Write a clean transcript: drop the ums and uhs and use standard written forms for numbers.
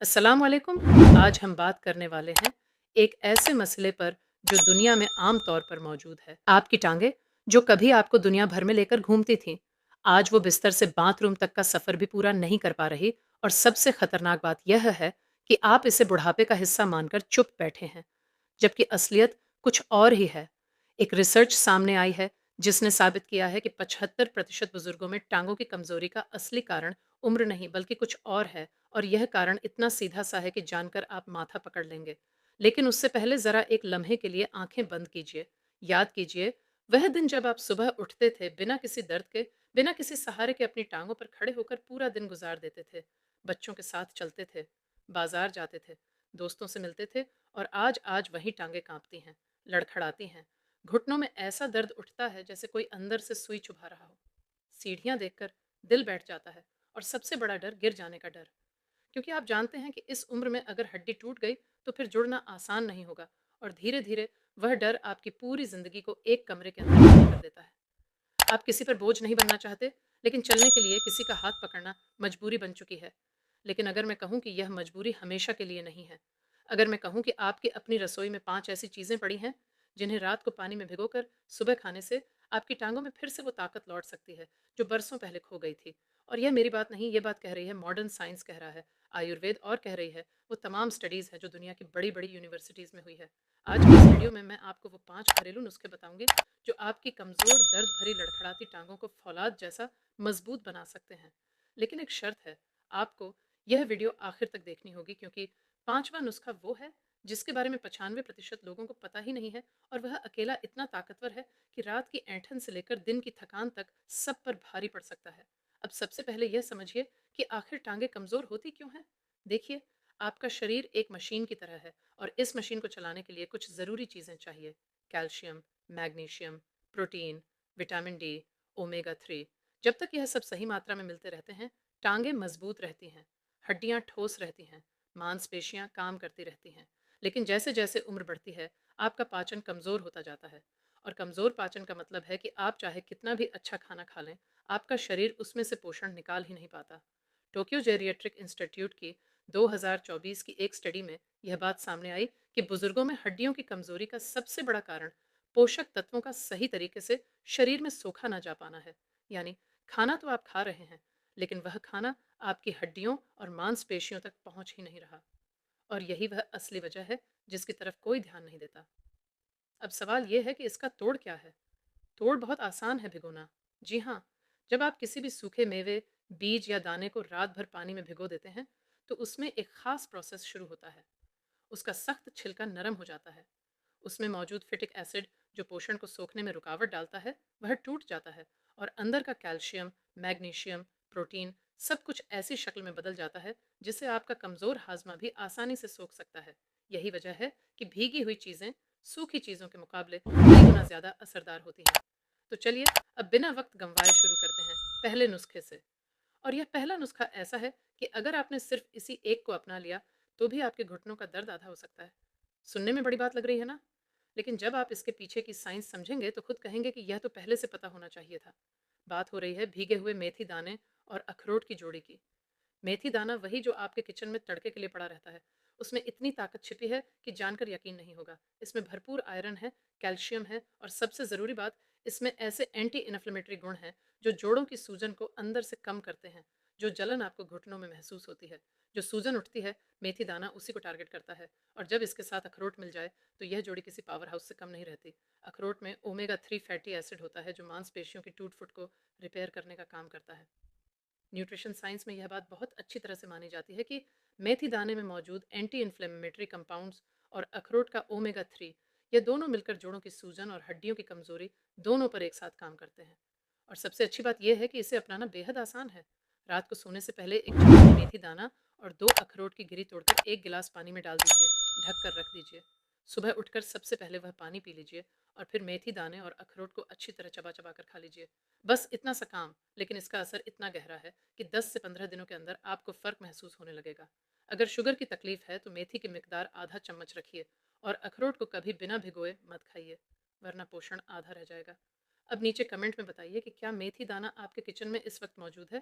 अस्सलाम वालेकुम। आज हम बात करने वाले हैं एक ऐसे मसले पर जो दुनिया में आम तौर पर मौजूद है। आपकी टांगे जो कभी आपको दुनिया भर में लेकर घूमती थीं, आज वो बिस्तर से बाथरूम तक का सफ़र भी पूरा नहीं कर पा रही। और सबसे खतरनाक बात यह है कि आप इसे बुढ़ापे का हिस्सा मानकर चुप बैठे हैं, जबकि असलियत कुछ और ही है। एक रिसर्च सामने आई है जिसने साबित किया है कि 75% बुजुर्गों में टांगों की कमजोरी का असली कारण उम्र नहीं बल्कि कुछ और है। और यह कारण इतना सीधा सा है कि जानकर आप माथा पकड़ लेंगे। लेकिन उससे पहले जरा एक लम्हे के लिए आंखें बंद कीजिए। याद कीजिए वह दिन जब आप सुबह उठते थे, बिना किसी दर्द के, बिना किसी सहारे के अपनी टांगों पर खड़े होकर पूरा दिन गुजार देते थे। बच्चों के साथ चलते थे, बाजार जाते थे, दोस्तों से मिलते थे। और आज आज वही टांगे कांपती हैं, लड़खड़ाती हैं। घुटनों में ऐसा दर्द उठता है जैसे कोई अंदर से सुई चुभा रहा हो। सीढ़ियां देखकर दिल बैठ जाता है। और सबसे बड़ा डर गिर जाने का डर, क्योंकि आप जानते हैं कि इस उम्र में अगर हड्डी टूट गई तो फिर जुड़ना आसान नहीं होगा। और धीरे धीरे वह डर आपकी पूरी जिंदगी को एक कमरे के अंदर बंद कर देता है। आप किसी पर बोझ नहीं बनना चाहते, लेकिन चलने के लिए किसी का हाथ पकड़ना मजबूरी बन चुकी है। लेकिन अगर मैं कहूं कि यह मजबूरी हमेशा के लिए नहीं है, अगर मैं कहूं कि आपकी अपनी रसोई में 5 ऐसी चीजें पड़ी हैं जिन्हें रात को पानी में भिगोकर सुबह खाने से आपकी टांगों में फिर से वो ताकत लौट सकती है जो बरसों पहले खो गई थी। और यह मेरी बात नहीं, ये बात कह रही है मॉडर्न साइंस, कह रहा है आयुर्वेद, और कह रही है वो तमाम स्टडीज़ है जो दुनिया की बड़ी बड़ी यूनिवर्सिटीज़ में हुई है। आज की इस वीडियो में मैं आपको वो 5 घरेलू नुस्खे बताऊंगी जो आपकी कमज़ोर, दर्द भरी, लड़खड़ाती टांगों को फौलाद जैसा मजबूत बना सकते हैं। लेकिन एक शर्त है, आपको यह वीडियो आखिर तक देखनी होगी, क्योंकि पांचवा नुस्खा वो है जिसके बारे में 95% लोगों को पता ही नहीं है। और वह अकेला इतना ताकतवर है कि रात की ऐंठन से लेकर दिन की थकान तक सब पर भारी पड़ सकता है। अब सबसे पहले यह समझिए कि आखिर टांगे कमज़ोर होती क्यों हैं। देखिए, आपका शरीर एक मशीन की तरह है, और इस मशीन को चलाने के लिए कुछ ज़रूरी चीज़ें चाहिए। Calcium, magnesium, protein, vitamin D, omega 3। जब तक यह सब सही मात्रा में मिलते रहते हैं, टांगे मजबूत रहती हैं, हड्डियां ठोस रहती हैं, मांसपेशियां काम करती रहती हैं। लेकिन जैसे जैसे उम्र बढ़ती है, आपका पाचन कमज़ोर होता जाता है। और कमज़ोर पाचन का मतलब है कि आप चाहे कितना भी अच्छा खाना खा लें, आपका शरीर उसमें से पोषण निकाल ही नहीं पाता। टोक्यो जेरियाट्रिक इंस्टीट्यूट की 2024 की एक स्टडी में यह बात सामने आई कि बुजुर्गों में हड्डियों की कमजोरी का सबसे बड़ा कारण पोषक तत्वों का सही तरीके से शरीर में सोखा ना जा पाना है। यानी खाना तो आप खा रहे हैं, लेकिन वह खाना आपकी हड्डियों और मांसपेशियों तक पहुंच ही नहीं रहा। और यही वह असली वजह है जिसकी तरफ कोई ध्यान नहीं देता। अब सवाल यह है कि इसका तोड़ क्या है। तोड़ बहुत आसान है, भिगोना। जी हाँ, जब आप किसी भी सूखे मेवे, बीज या दाने को रात भर पानी में भिगो देते हैं, तो उसमें एक खास प्रोसेस शुरू होता है। उसका सख्त छिलका नरम हो जाता है। उसमें मौजूद फिटिक एसिड, जो पोषण को सोखने में रुकावट डालता है, वह टूट जाता है। और अंदर का कैल्शियम, मैग्नीशियम, प्रोटीन, सब कुछ ऐसी शक्ल में बदल जाता है जिसे आपका कमज़ोर हाजमा भी आसानी से सोख सकता है। यही वजह है कि भीगी हुई चीज़ें सूखी चीज़ों के मुकाबले कई गुना ज़्यादा असरदार होती हैं। तो चलिए, अब बिना वक्त गंवाए शुरू करते हैं पहले नुस्खे से। और यह पहला नुस्खा ऐसा है कि अगर आपने सिर्फ इसी एक को अपना लिया, तो भी आपके घुटनों का दर्द आधा हो सकता है। सुनने में बड़ी बात लग रही है ना? लेकिन जब आप इसके पीछे की साइंस समझेंगे तो खुद कहेंगे कि यह तो पहले से पता होना चाहिए था। बात हो रही है भीगे हुए मेथी दाने और अखरोट की जोड़ी की। मेथी दाना, वही जो आपके किचन में तड़के के लिए पड़ा रहता है, उसमें इतनी ताकत छिपी है कि जानकर यकीन नहीं होगा। इसमें भरपूर आयरन है, कैल्शियम है, और सबसे ज़रूरी बात, इसमें ऐसे एंटी इन्फ्लेमेटरी गुण हैं जो जोड़ों की सूजन को अंदर से कम करते हैं। जो जलन आपको घुटनों में महसूस होती है, जो सूजन उठती है, मेथी दाना उसी को टारगेट करता है। और जब इसके साथ अखरोट मिल जाए तो यह जोड़ी किसी पावर हाउस से कम नहीं रहती। अखरोट में ओमेगा 3 फैटी एसिड होता है जो मांसपेशियों की टूट फुट को रिपेयर करने का काम करता है। न्यूट्रिशन साइंस में यह बात बहुत अच्छी तरह से मानी जाती है कि मेथी दाने में मौजूद एंटी इन्फ्लेमेटरी कंपाउंड्स और अखरोट का ओमेगा 3, ये दोनों मिलकर जोड़ों की सूजन और हड्डियों की कमजोरी दोनों पर एक साथ काम करते हैं। और सबसे अच्छी बात यह है कि इसे अपनाना बेहद आसान है। रात को सोने से पहले एक चम्मच मेथी दाना और 2 अखरोट की गिरी तोड़कर एक गिलास पानी में डाल दीजिए, ढक कर रख दीजिए। सुबह उठकर सबसे पहले वह पानी पी लीजिए, और फिर मेथी दाने और अखरोट को अच्छी तरह चबा चबा कर खा लीजिए। बस इतना सा काम, लेकिन इसका असर इतना गहरा है कि 10 से 15 दिनों के अंदर आपको फ़र्क महसूस होने लगेगा। अगर शुगर की तकलीफ है तो मेथी की मिकदार आधा चम्मच रखिए, और अखरोट को कभी बिना भिगोए मत खाइए, वरना पोषण आधा रह जाएगा। अब नीचे कमेंट में बताइए कि क्या मेथी दाना आपके किचन में इस वक्त मौजूद है।